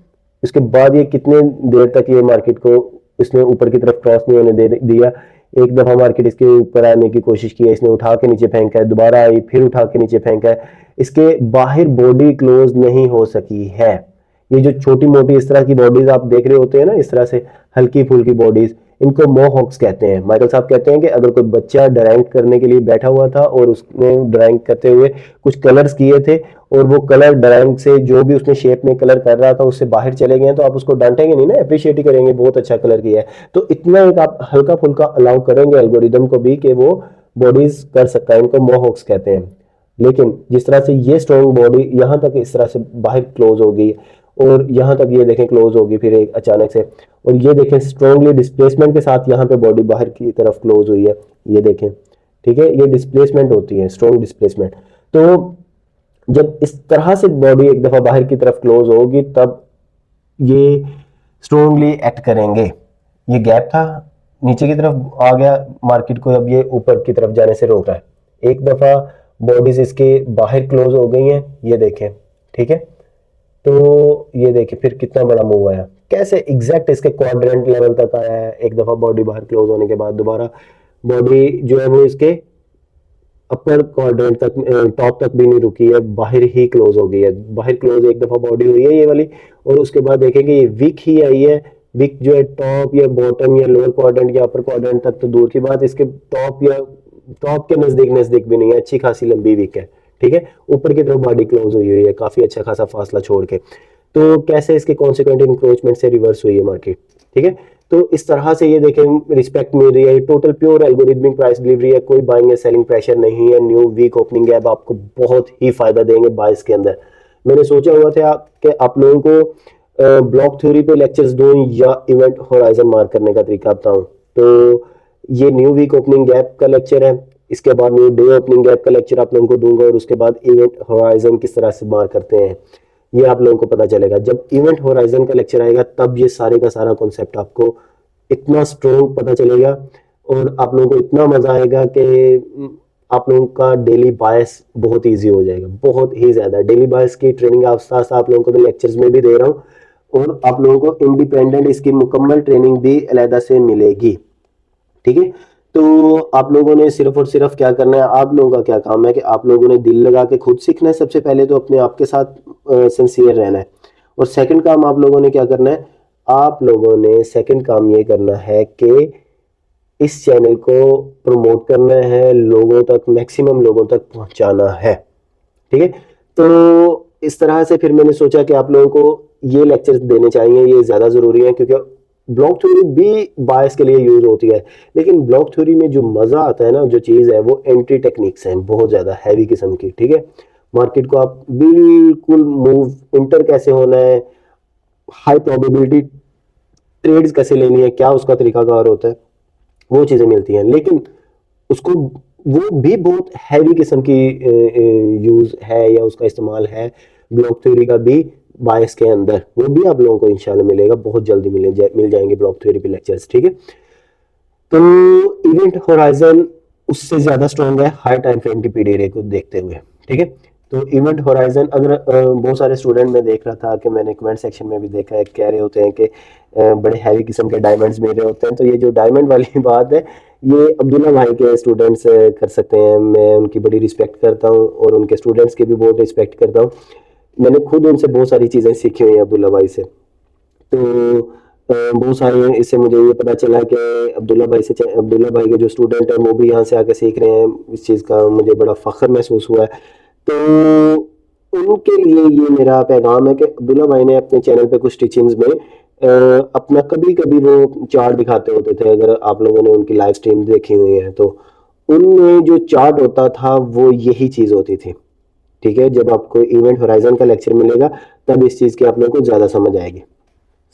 इसके बाद ये कितने देर तक ये मार्केट को इसने ऊपर की तरफ क्रॉस नहीं होने दे दिया। एक दफा मार्केट इसके ऊपर आने की कोशिश की है, इसने उठा के नीचे फेंका है, दोबारा आई फिर उठा के नीचे फेंका है, इसके बाहर बॉडी क्लोज नहीं हो सकी है। ये जो छोटी मोटी इस तरह की बॉडीज आप देख रहे होते हैं ना, इस तरह से हल्की फुल्की बॉडीज, इनको मोहॉक्स कहते हैं। माइकल साहब कहते हैं कि अगर कोई बच्चा ड्राइंग करने के लिए बैठा हुआ था और उसने ड्राइंग करते हुए कुछ कलर्स किए थे और वो कलर ड्राइंग से जो भी उसने शेप में कलर कर रहा था उससे बाहर चले गए, तो आप उसको डांटेंगे नहीं ना, अप्रिशिएट ही करेंगे, बहुत अच्छा कलर किया है। तो इतना एक आप हल्का फुल्का अलाउ करेंगे एल्गोरिदम को भी कि वो बॉडीज कर सकता है, इनको मोहॉक्स कहते हैं। लेकिन जिस तरह से ये स्ट्रॉन्ग बॉडी यहां तक इस तरह से बाहर क्लोज हो गई और यहां तक ये देखें क्लोज होगी फिर एक अचानक से, और ये देखें स्ट्रॉन्गली डिस्प्लेसमेंट के साथ यहाँ पे बॉडी बाहर की तरफ क्लोज हुई है, ये देखें, ठीक है, ये डिस्प्लेसमेंट होती है, स्ट्रॉन्ग डिस्प्लेसमेंट। तो जब इस तरह से बॉडी एक दफा बाहर की तरफ क्लोज होगी तब ये स्ट्रॉन्गली एक्ट करेंगे। ये गैप था, नीचे की तरफ आ गया मार्केट को, अब ये ऊपर की तरफ जाने से रोक रहा है। एक दफा बॉडीज इसके बाहर क्लोज हो गई हैं, ये देखें, ठीक है। तो ये देखिए फिर कितना बड़ा मूव आया, कैसे एग्जैक्ट इसके क्वाड्रेंट लेवल तक आया है। एक दफा बॉडी बाहर क्लोज होने के बाद दोबारा बॉडी जो है वो इसके अपर क्वाड्रेंट तक, टॉप तक भी नहीं रुकी है, बाहर ही क्लोज हो गई है। बाहर क्लोज एक दफा बॉडी हुई है ये वाली, और उसके बाद देखेंगे ये वीक ही आई है। वीक जो है टॉप या बॉटम या लोअर क्वाड्रेंट या अपर क्वाड्रेंट तक तो दूर की बात, इसके टॉप या टॉप के नजदीक नजदीक भी नहीं है, अच्छी खासी लंबी वीक है, ठीक है। ऊपर की तरफ बॉडी क्लोज हुई है काफी अच्छा खासा फासला छोड़ के। तो कैसे इसके कॉन्सिक्वेंट इंक्रोचमेंट से रिवर्स हुई है मार्केट, ठीक है। तो इस तरह से ये देखें रिस्पेक्ट मिल रही है, total pure algorithmic price delivery है, कोई बाइंग या सेलिंग प्रेशर नहीं है। न्यू वीक ओपनिंग गैप आपको बहुत ही फायदा देंगे बाइस के अंदर। मैंने सोचा हुआ था कि आप लोगों को ब्लॉक थ्योरी पे लेक्चर्स दूं या इवेंट होराइजन मार्क करने का तरीका बताऊं। तो ये न्यू वीक ओपनिंग गैप का लेक्चर है, इसके बाद न्यू डे ओपनिंग गैप का लेक्चर आप लोगों को दूंगा, और उसके बाद इवेंट होराइजन किस तरह से मार्क करते हैं ये आप लोगों को पता चलेगा। जब इवेंट होराइजन का लेक्चर आएगा तब ये सारे का सारा कॉन्सेप्ट आपको इतना स्ट्रॉन्ग पता चलेगा और आप लोगों को इतना मजा आएगा कि आप लोगों का डेली बायस बहुत इजी हो जाएगा, बहुत ही ज्यादा। डेली बायस की ट्रेनिंग आप साथ आप लोगों को मैं लेक्चर्स में भी दे रहा हूँ और आप लोगों को इंडिपेंडेंट इसकी मुकम्मल ट्रेनिंग भी अलहदा से मिलेगी, ठीक है। तो आप लोगों ने सिर्फ और सिर्फ क्या करना है, आप लोगों का क्या काम है कि आप लोगों ने दिल लगा के खुद सीखना है। सबसे पहले तो अपने आप के साथ सिंसियर रहना है, और सेकंड काम आप लोगों ने क्या करना है, आप लोगों ने सेकंड काम ये करना है कि इस चैनल को प्रमोट करना है, लोगों तक, मैक्सिमम लोगों तक पहुंचाना है, ठीक है। तो इस तरह से फिर मैंने सोचा कि आप लोगों को ये लेक्चर्स देने चाहिए, ये ज्यादा जरूरी है, क्योंकि ब्लॉक थ्योरी भी बायस के लिए यूज होती है, लेकिन ब्लॉक थ्योरी में जो मजा आता है ना, जो चीज है वो एंट्री टेक्निक्स हैं बहुत ज्यादा हैवी किस्म की, ठीक है। मार्केट को आप बिल्कुल मूव इंटर कैसे होना है, हाई प्रोबेबिलिटी ट्रेड्स कैसे लेनी है, क्या उसका तरीकाकार होता है, वो चीजें मिलती हैं। लेकिन उसको वो भी बहुत हैवी किस्म की यूज है या उसका इस्तेमाल है ब्लॉक थ्योरी का भी बायस के अंदर, वो भी आप लोगों को इंशाल्लाह मिलेगा, बहुत जल्दी मिल जाएंगे ब्लॉक थ्योरी पे लेक्चर्स, ठीक है। तो इवेंट होराइजन उससे ज्यादा स्ट्रॉन्ग है हाई टाइम फ्रेम की पीडीआर को देखते हुए, ठीक है। तो इवेंट होराइजन अगर बहुत सारे स्टूडेंट में देख रहा था कि मैंने कमेंट सेक्शन में भी देखा है, कह रहे होते हैं कि बड़े हैवी किस्म के डायमंड्स मिल रहे होते हैं। तो ये जो डायमंड वाली बात है ये अब्दुल्ला भाई के स्टूडेंट्स कर सकते हैं, मैं उनकी बड़ी रिस्पेक्ट करता हूँ और उनके स्टूडेंट्स की भी बहुत रिस्पेक्ट करता हूँ। मैंने खुद उनसे बहुत सारी चीज़ें सीखी हुई हैं अब्दुल्ला भाई से। तो बहुत सारे इससे मुझे ये पता चला कि अब्दुल्ला भाई के जो स्टूडेंट हैं वो भी यहाँ से आके सीख रहे हैं, इस चीज़ का मुझे बड़ा फख्र महसूस हुआ है। तो उनके लिए ये मेरा पैगाम है कि अब्दुल्ला भाई ने अपने चैनल पे कुछ टीचिंग्स में अपना कभी कभी वो चार्ट दिखाते होते थे, अगर आप लोगों ने उनकी लाइव स्ट्रीम देखी हुई है तो उनमें जो चार्ट होता था वो यही चीज़ होती थी, ठीक है। जब आपको इवेंट होराइजन का लेक्चर मिलेगा तब इस चीज़ की आप लोगों को ज़्यादा समझ आएगी,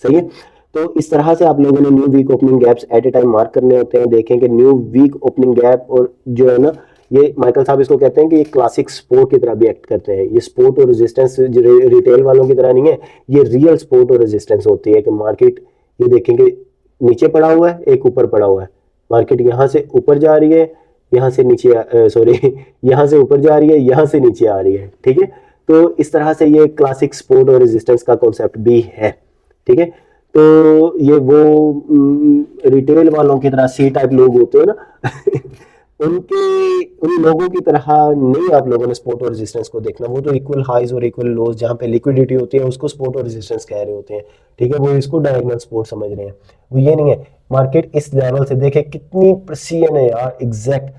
सही है। तो इस तरह से आप लोगों ने new week opening gaps at a time mark करने होते हैं। देखें कि न्यू वीक ओपनिंग गैप और जो है ना, ये माइकल साहब इसको कहते हैं कि ये क्लासिक स्पोर्ट की तरह भी एक्ट करते हैं। ये स्पोर्ट और रेजिस्टेंस रिटेल वालों की तरह नहीं है, ये रियल स्पोर्ट और रेजिस्टेंस होती है कि मार्केट ये देखेंगे नीचे पड़ा हुआ है, एक ऊपर पड़ा हुआ है, मार्केट यहाँ से ऊपर जा रही है, यहाँ से नीचे, सॉरी यहाँ से ऊपर जा रही है, यहाँ से नीचे आ रही है, ठीक है। तो इस तरह से ये क्लासिक सपोर्ट और रेजिस्टेंस का कॉन्सेप्ट भी है, ठीक है। तो ये वो रिटेल वालों की तरह सी टाइप लोग होते हैं ना उनके उन लोगों की तरह नहीं आप लोगों ने सपोर्ट और रेजिस्टेंस को देखना। वो तो इक्वल हाइज और इक्वल लोज जहाँ पे लिक्विडिटी होती है उसको सपोर्ट और रेजिस्टेंस कह रहे होते हैं, ठीक है। वो इसको डायगोनल सपोर्ट समझ रहे हैं, वो ये नहीं है। मार्केट इस लेवल से देखे कितनी प्रिसीजन है यार, exact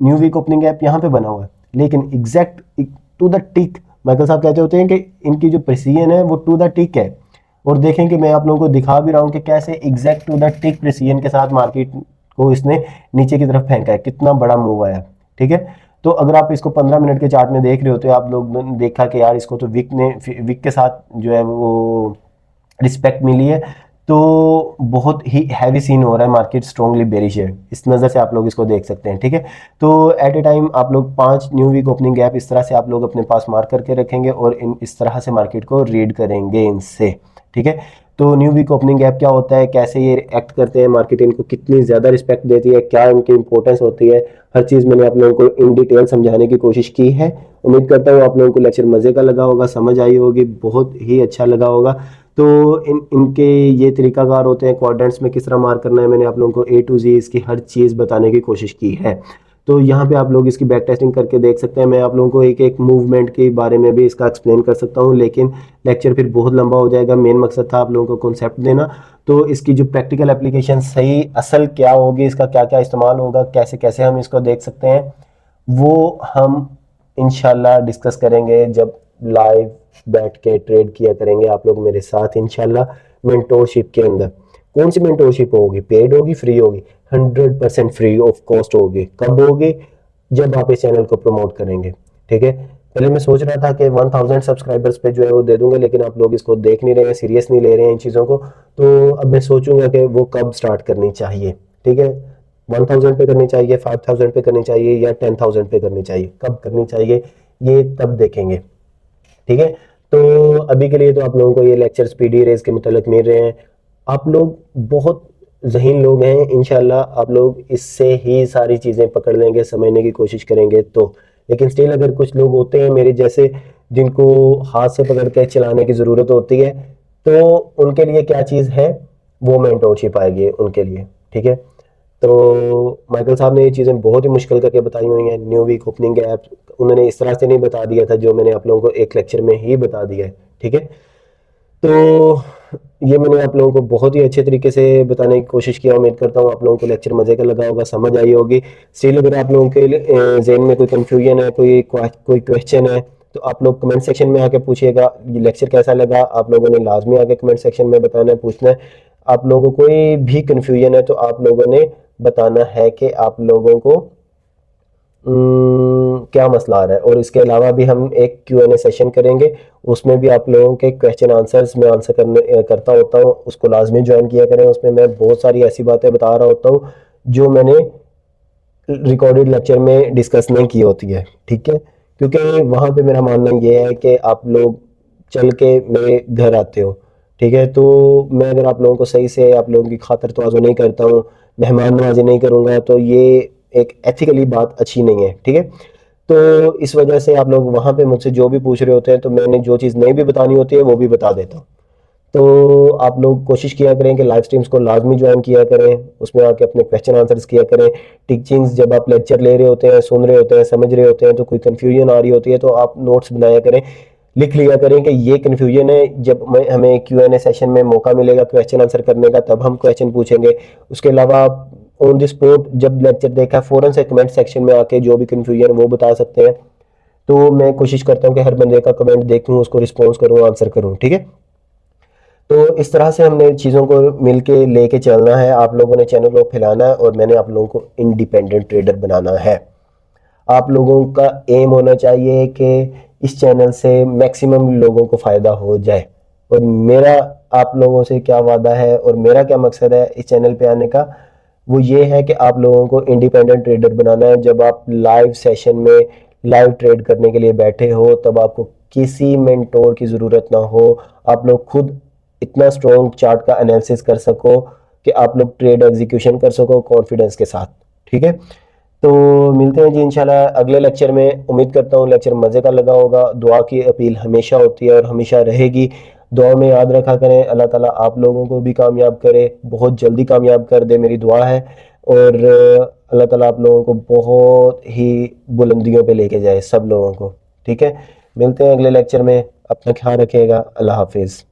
new week opening gap यहाँ पे बना हुआ है, लेकिन exact to the tick Michael साहब कहते होते हैं कि इनकी जो प्रिसीजन है वो टू द टिक है। और देखें कि मैं आप लोगों को दिखा भी रहा हूँ कि कैसे exact to the tick precision के साथ मार्केट को इसने नीचे की तरफ फेंका है, कितना बड़ा मूव आया, ठीक है। तो अगर आप इसको 15 मिनट के चार्ट में देख रहे होते आप लोग ने देखा कि यार इसको तो विक के साथ जो है वो रिस्पेक्ट मिली है, तो बहुत ही हैवी सीन हो रहा है, मार्केट स्ट्रांगली बेरिश है, इस नज़र से आप लोग इसको देख सकते हैं, ठीक है। तो एट ए टाइम आप लोग 5 न्यू वीक ओपनिंग गैप इस तरह से आप लोग अपने पास मार्क करके रखेंगे और इस तरह से मार्केट को रीड करेंगे इनसे, ठीक है। तो न्यू वीक ओपनिंग गैप क्या होता है, कैसे ये एक्ट करते हैं, मार्केट इनको कितनी ज़्यादा रिस्पेक्ट देती है, क्या इनकी इंपॉर्टेंस होती है, हर चीज़ मैंने आप लोगों को इन डिटेल समझाने की कोशिश की है। उम्मीद करता हूँ आप लोगों को लेक्चर मज़े का लगा होगा, समझ आई होगी, बहुत ही अच्छा लगा होगा। तो इनके ये तरीकाकार होते हैं, क्वाड्रेंट्स में किस तरह मार्क करना है, मैंने आप लोगों को A to Z इसकी हर चीज़ बताने की कोशिश की है। तो यहाँ पे आप लोग इसकी बैक टेस्टिंग करके देख सकते हैं। मैं आप लोगों को एक एक मूवमेंट के बारे में भी इसका एक्सप्लेन कर सकता हूँ, लेकिन लेक्चर फिर बहुत लंबा हो जाएगा। मेन मकसद था आप लोगों को कॉन्सेप्ट देना। तो इसकी जो प्रैक्टिकल एप्लीकेशन सही असल क्या होगी, इसका क्या क्या इस्तेमाल होगा, कैसे कैसे हम इसको देख सकते हैं, वो हम इंशाल्लाह डिस्कस करेंगे जब लाइव बैठ के ट्रेड किया करेंगे आप लोग मेरे साथ इंशाल्लाह मेंटोरशिप के अंदर। कौन सी मेंटोरशिप होगी, पेड होगी, फ्री होगी? 100% फ्री ऑफ कॉस्ट होगी। कब होगी? जब आप इस चैनल को प्रमोट करेंगे, ठीक है। पहले मैं सोच रहा था कि 1000 सब्सक्राइबर्स पे जो है वो दे दूंगा, लेकिन आप लोग इसको देख नहीं रहे हैं, सीरियस नहीं ले रहे हैं इन चीज़ों को। तो अब मैं सोचूंगा कि वो कब स्टार्ट करनी चाहिए, ठीक है। 1000 पे करनी चाहिए, 5000 पे करनी चाहिए, या 10,000 पे करनी चाहिए, कब करनी चाहिए ये तब देखेंगे, ठीक है। तो अभी के लिए तो आप लोगों को ये लेक्चर्स पीडी रेस के मुतालिक मिल रहे हैं। आप लोग बहुत ज़हीन लोग हैं, इंशाल्लाह आप लोग इससे ही सारी चीज़ें पकड़ लेंगे, समझने की कोशिश करेंगे तो। लेकिन स्टिल अगर कुछ लोग होते हैं मेरे जैसे जिनको हाथ से पकड़ के चलाने की ज़रूरत होती है, तो उनके लिए क्या चीज़ है, वो मेंटोरशिप आएगी उनके लिए, ठीक है। तो माइकल साहब ने ये चीज़ें बहुत ही मुश्किल करके बताई हुई हैं। न्यू वीक ओपनिंग ऐप उन्होंने इस तरह से नहीं बता दिया था जो मैंने आप लोगों को एक लेक्चर में ही बता दिया है, ठीक है। तो ये मैंने आप लोगों को बहुत ही अच्छे तरीके से बताने की कोशिश किया। उम्मीद करता हूँ आप लोगों को लेक्चर मज़े का लगा होगा, समझ आई होगी। स्टिल अगर आप लोगों के जहन में कोई कन्फ्यूजन है, कोई क्वेश्चन है, तो आप लोग कमेंट सेक्शन में आके पूछिएगा। ये लेक्चर कैसा लगा आप लोगों ने लाजमी आके कमेंट सेक्शन में बताना है, पूछना है। आप लोगों को कोई भी कन्फ्यूजन है तो आप लोगों ने बताना है कि आप लोगों को क्या मसला आ रहा है। और इसके अलावा भी हम एक Q&A सेशन करेंगे, उसमें भी आप लोगों के क्वेश्चन आंसर्स में आंसर करता होता हूँ, उसको लाजमी ज्वाइन किया करें। उसमें मैं बहुत सारी ऐसी बातें बता रहा होता हूँ जो मैंने रिकॉर्डेड लेक्चर में डिस्कस नहीं की होती है, ठीक है। क्योंकि वहाँ पे मेरा मानना ये है कि आप लोग चल के मेरे घर आते हो, ठीक है। तो मैं अगर आप लोगों को सही से आप लोगों की खातिर तवाज़ो नहीं करता हूँ, मेहमान नवाजी नहीं करूँगा, तो ये एक एथिकली बात अच्छी नहीं है, ठीक है। तो इस वजह से आप लोग वहाँ पे मुझसे जो भी पूछ रहे होते हैं, तो मैंने जो चीज़ नहीं भी बतानी होती है वो भी बता देता हूँ। तो आप लोग कोशिश किया करें कि लाइव स्ट्रीम्स को लाजमी ज्वाइन किया करें, उसमें आके अपने क्वेश्चन आंसर्स किया करें। टीचिंग्स जब आप लेक्चर ले रहे होते हैं, सुन रहे होते हैं, समझ रहे होते हैं, तो कोई कन्फ्यूजन आ रही होती है तो आप नोट्स बनाया करें, लिख लिया करें कि ये कन्फ्यूजन है। जब हमें Q&A सेशन में मौका मिलेगा क्वेश्चन आंसर करने का, तब हम क्वेश्चन पूछेंगे। उसके अलावा आप ऑन द स्पॉट जब लेक्चर देखा फ़ौरन से कमेंट सेक्शन में आके जो भी कन्फ्यूजन वो बता सकते हैं। तो मैं कोशिश करता हूँ कि हर बंदे का कमेंट देखूँ, उसको रिस्पॉन्स करूँ, आंसर करूँ, ठीक है। तो इस तरह से हमने चीज़ों को मिल के लेके चलना है। आप लोगों ने चैनल को फैलाना है और मैंने आप लोगों को इंडिपेंडेंट ट्रेडर बनाना है। आप लोगों का एम होना चाहिए कि इस चैनल से मैक्सिमम लोगों को फ़ायदा हो जाए। और मेरा आप लोगों से क्या वादा है और मेरा क्या मकसद है इस चैनल पे आने का, वो ये है कि आप लोगों को इंडिपेंडेंट ट्रेडर बनाना है। जब आप लाइव सेशन में लाइव ट्रेड करने के लिए बैठे हो, तब आपको किसी मेंटोर की ज़रूरत ना हो। आप लोग खुद इतना स्ट्रॉन्ग चार्ट का एनालिसिस कर सको कि आप लोग ट्रेड एग्जीक्यूशन कर सको कॉन्फिडेंस के साथ, ठीक है। तो मिलते हैं जी इंशाल्लाह अगले लेक्चर में। उम्मीद करता हूँ लेक्चर मज़े का लगा होगा। दुआ की अपील हमेशा होती है और हमेशा रहेगी। दुआ में याद रखा करें, अल्लाह ताला आप लोगों को भी कामयाब करे, बहुत जल्दी कामयाब कर दे, मेरी दुआ है। और अल्लाह ताला आप लोगों को बहुत ही बुलंदियों पे लेके जाए सब लोगों को। ठीक है, मिलते हैं अगले लेक्चर में। अपना ख्याल रखिएगा। अल्लाह हाफिज़।